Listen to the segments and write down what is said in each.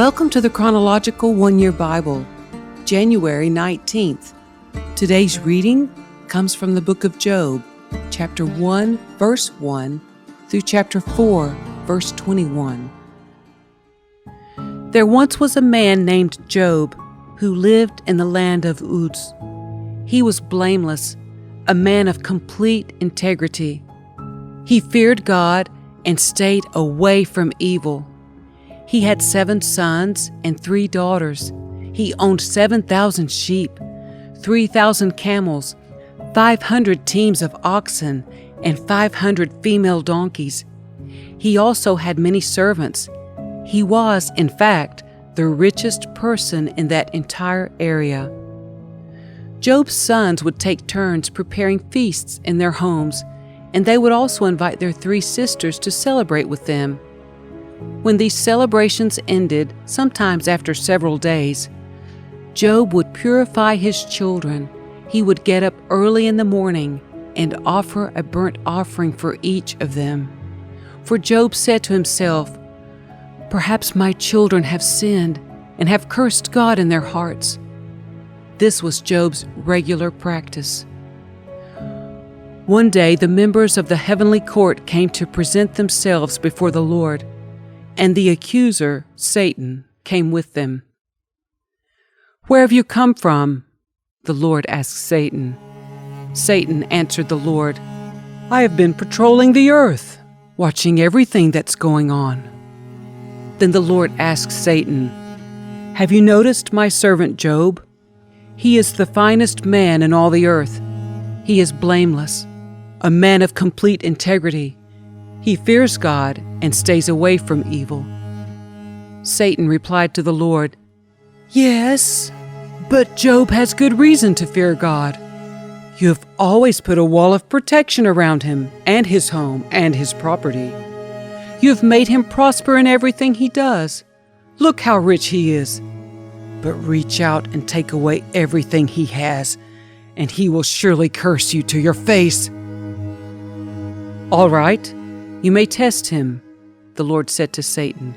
Welcome to the Chronological One-Year Bible, January 19th. Today's reading comes from the book of Job, chapter 1, verse 1 through chapter 4, verse 21. There once was a man named Job who lived in the land of Uz. He was blameless, a man of complete integrity. He feared God and stayed away from evil. He had 7 sons and 3 daughters. He owned 7,000 sheep, 3,000 camels, 500 teams of oxen, and 500 female donkeys. He also had many servants. He was, in fact, the richest person in that entire area. Job's sons would take turns preparing feasts in their homes, and they would also invite their 3 sisters to celebrate with them. When these celebrations ended, sometimes after several days, Job would purify his children. He would get up early in the morning and offer a burnt offering for each of them. For Job said to himself, "Perhaps my children have sinned and have cursed God in their hearts." This was Job's regular practice. One day, the members of the heavenly court came to present themselves before the Lord, and the accuser, Satan, came with them. "Where have you come from?" the Lord asked Satan. Satan answered the Lord, "I have been patrolling the earth, watching everything that's going on." Then the Lord asked Satan, "Have you noticed my servant Job? He is the finest man in all the earth. He is blameless, a man of complete integrity. He fears God and stays away from evil." Satan replied to the Lord, "Yes, but Job has good reason to fear God. You have always put a wall of protection around him and his home and his property. You have made him prosper in everything he does. Look how rich he is. But reach out and take away everything he has, and he will surely curse you to your face." "All right, you may test him," the Lord said to Satan.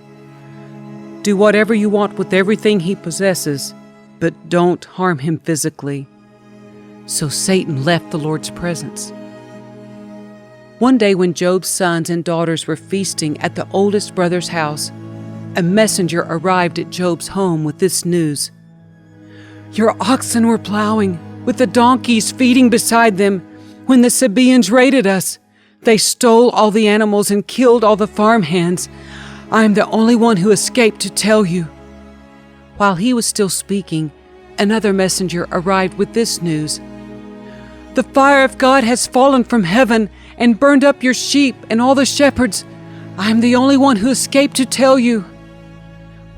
"Do whatever you want with everything he possesses, but don't harm him physically." So Satan left the Lord's presence. One day when Job's sons and daughters were feasting at the oldest brother's house, a messenger arrived at Job's home with this news: "Your oxen were plowing, with the donkeys feeding beside them, when the Sabaeans raided us. They stole all the animals and killed all the farmhands. I am the only one who escaped to tell you." While he was still speaking, another messenger arrived with this news: "The fire of God has fallen from heaven and burned up your sheep and all the shepherds. I am the only one who escaped to tell you."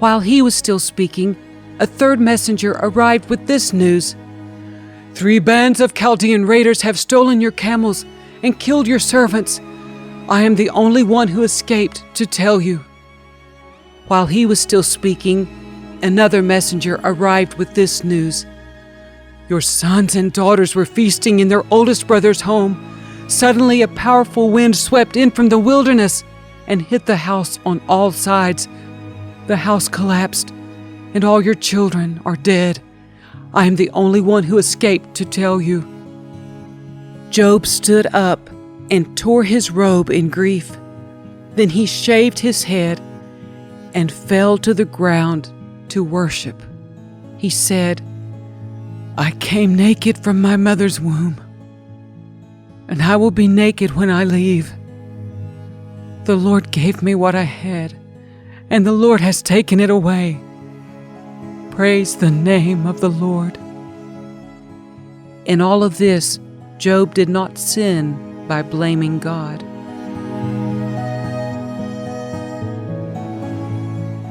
While he was still speaking, a third messenger arrived with this news: "3 bands of Chaldean raiders have stolen your camels and killed your servants. I am the only one who escaped to tell you." While he was still speaking, another messenger arrived with this news: "Your sons and daughters were feasting in their oldest brother's home. Suddenly a powerful wind swept in from the wilderness and hit the house on all sides. The house collapsed, and all your children are dead. I am the only one who escaped to tell you." Job stood up and tore his robe in grief. Then he shaved his head and fell to the ground to worship. He said, "I came naked from my mother's womb, and I will be naked when I leave. The Lord gave me what I had, and the Lord has taken it away. Praise the name of the Lord." In all of this, Job did not sin by blaming God.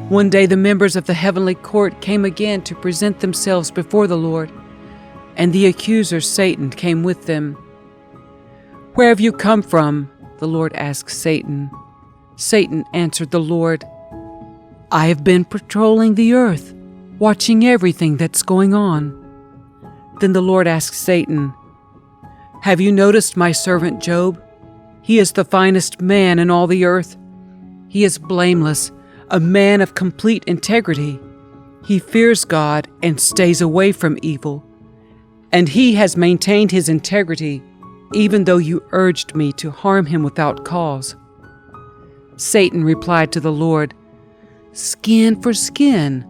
One day the members of the heavenly court came again to present themselves before the Lord, and the accuser Satan came with them. "Where have you come from?" the Lord asked Satan. Satan answered the Lord, "I have been patrolling the earth, watching everything that's going on." Then the Lord asked Satan, "Have you noticed my servant Job? He is the finest man in all the earth. He is blameless, a man of complete integrity. He fears God and stays away from evil. And he has maintained his integrity, even though you urged me to harm him without cause." Satan replied to the Lord, "Skin for skin.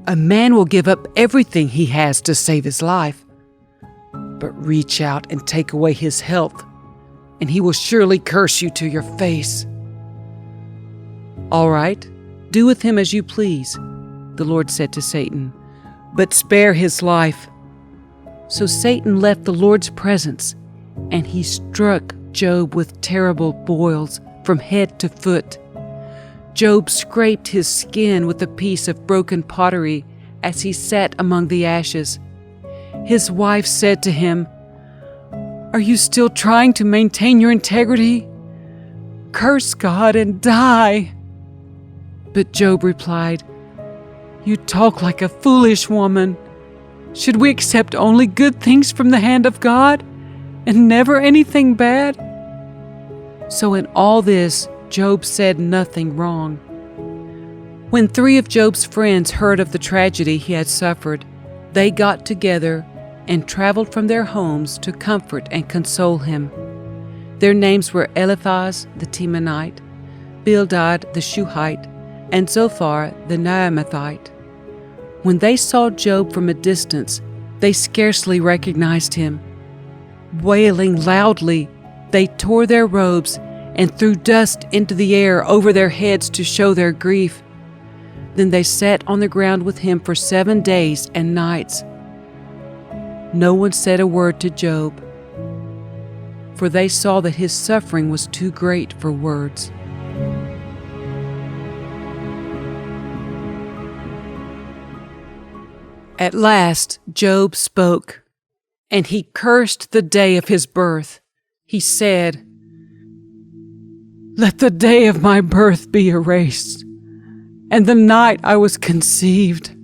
A man will give up everything he has to save his life. But reach out and take away his health, and he will surely curse you to your face." "All right, do with him as you please," the Lord said to Satan, "but spare his life." So Satan left the Lord's presence, and he struck Job with terrible boils from head to foot. Job scraped his skin with a piece of broken pottery as he sat among the ashes. His wife said to him, "Are you still trying to maintain your integrity? Curse God and die." But Job replied, "You talk like a foolish woman. Should we accept only good things from the hand of God and never anything bad?" So in all this, Job said nothing wrong. When 3 of Job's friends heard of the tragedy he had suffered, they got together and traveled from their homes to comfort and console him. Their names were Eliphaz the Temanite, Bildad the Shuhite, and Zophar the Naamathite. When they saw Job from a distance, they scarcely recognized him. Wailing loudly, they tore their robes and threw dust into the air over their heads to show their grief. Then they sat on the ground with him for 7 days and nights. No one said a word to Job, for they saw that his suffering was too great for words. At last Job spoke, and he cursed the day of his birth. He said, "Let the day of my birth be erased, and the night I was conceived.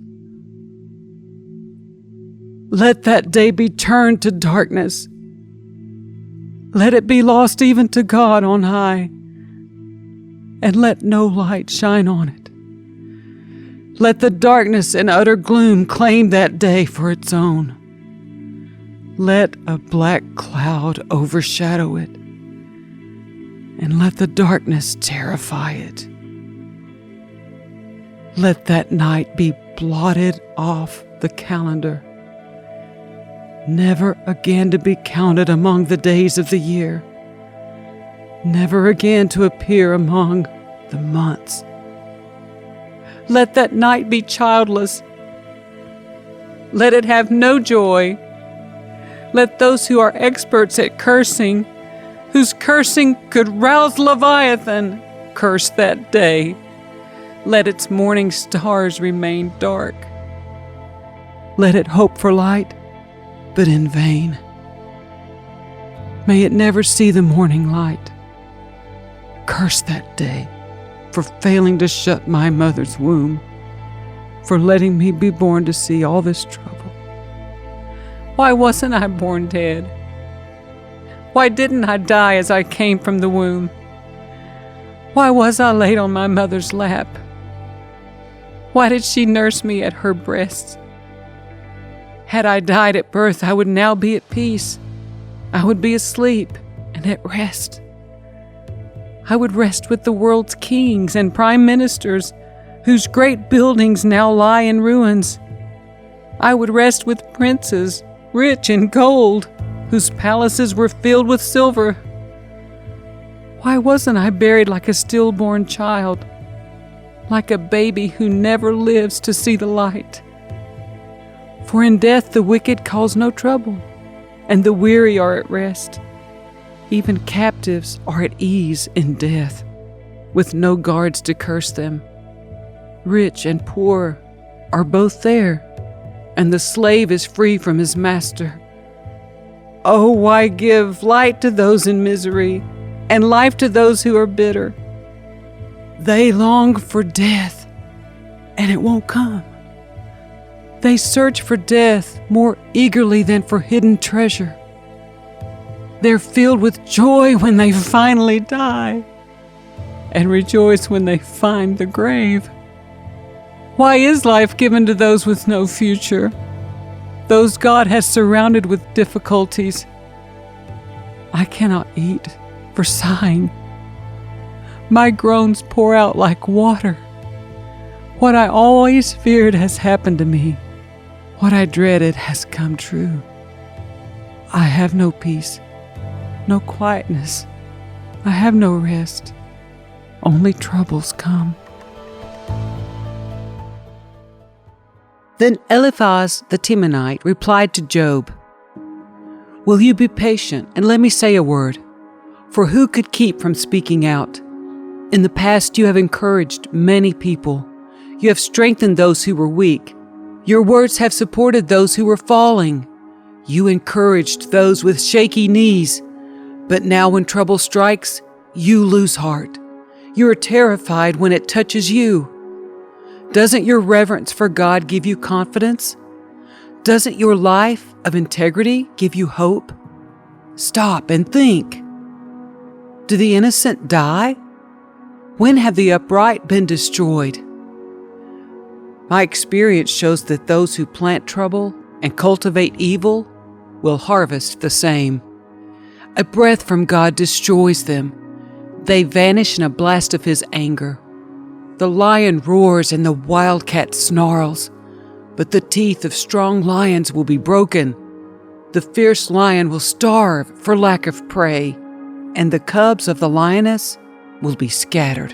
Let that day be turned to darkness. Let it be lost even to God on high, and let no light shine on it. Let the darkness and utter gloom claim that day for its own. Let a black cloud overshadow it, and let the darkness terrify it. Let that night be blotted off the calendar, never again to be counted among the days of the year, never again to appear among the months. Let that night be childless. Let it have no joy. Let those who are experts at cursing, whose cursing could rouse Leviathan, curse that day. Let its morning stars remain dark. Let it hope for light, but in vain. May it never see the morning light. Curse that day for failing to shut my mother's womb, for letting me be born to see all this trouble. Why wasn't I born dead? Why didn't I die as I came from the womb? Why was I laid on my mother's lap? Why did she nurse me at her breasts? Had I died at birth, I would now be at peace. I would be asleep and at rest. I would rest with the world's kings and prime ministers, whose great buildings now lie in ruins. I would rest with princes, rich in gold, whose palaces were filled with silver. Why wasn't I buried like a stillborn child, like a baby who never lives to see the light? For in death the wicked cause no trouble, and the weary are at rest. Even captives are at ease in death, with no guards to curse them. Rich and poor are both there, and the slave is free from his master. Oh, why give light to those in misery, and life to those who are bitter? They long for death, and it won't come. They search for death more eagerly than for hidden treasure. They're filled with joy when they finally die. and rejoice when they find the grave. Why is life given to those with no future, those God has surrounded with difficulties? I cannot eat for sighing. My groans pour out like water. What I always feared has happened to me. What I dreaded has come true. I have no peace, no quietness. I have no rest. Only troubles come. Then Eliphaz the Temanite replied to Job, "Will you be patient and let me say a word? For who could keep from speaking out? In the past you have encouraged many people. You have strengthened those who were weak. Your words have supported those who were falling. You encouraged those with shaky knees. But now when trouble strikes, you lose heart. You are terrified when it touches you. Doesn't your reverence for God give you confidence? Doesn't your life of integrity give you hope? Stop and think. Do the innocent die? When have the upright been destroyed? My experience shows that those who plant trouble and cultivate evil will harvest the same. A breath from God destroys them. They vanish in a blast of His anger. The lion roars and the wildcat snarls, but the teeth of strong lions will be broken. The fierce lion will starve for lack of prey, and the cubs of the lioness will be scattered.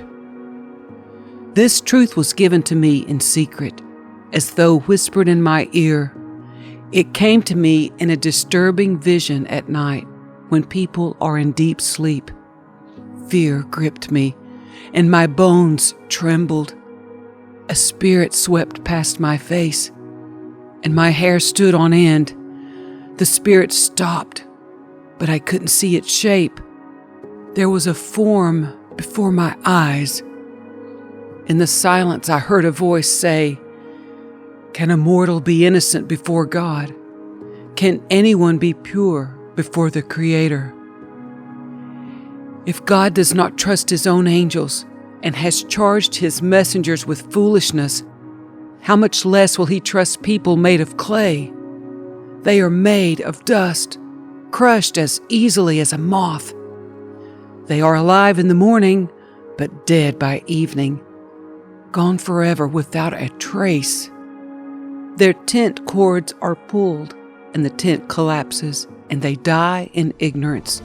This truth was given to me in secret, as though whispered in my ear. It came to me in a disturbing vision at night when people are in deep sleep. Fear gripped me, and my bones trembled. A spirit swept past my face, and my hair stood on end. The spirit stopped, but I couldn't see its shape. There was a form before my eyes. In the silence, I heard a voice say, "Can a mortal be innocent before God? Can anyone be pure before the Creator? If God does not trust His own angels and has charged His messengers with foolishness, how much less will He trust people made of clay? They are made of dust, crushed as easily as a moth. They are alive in the morning, but dead by evening, gone forever without a trace. Their tent cords are pulled, and the tent collapses, and they die in ignorance.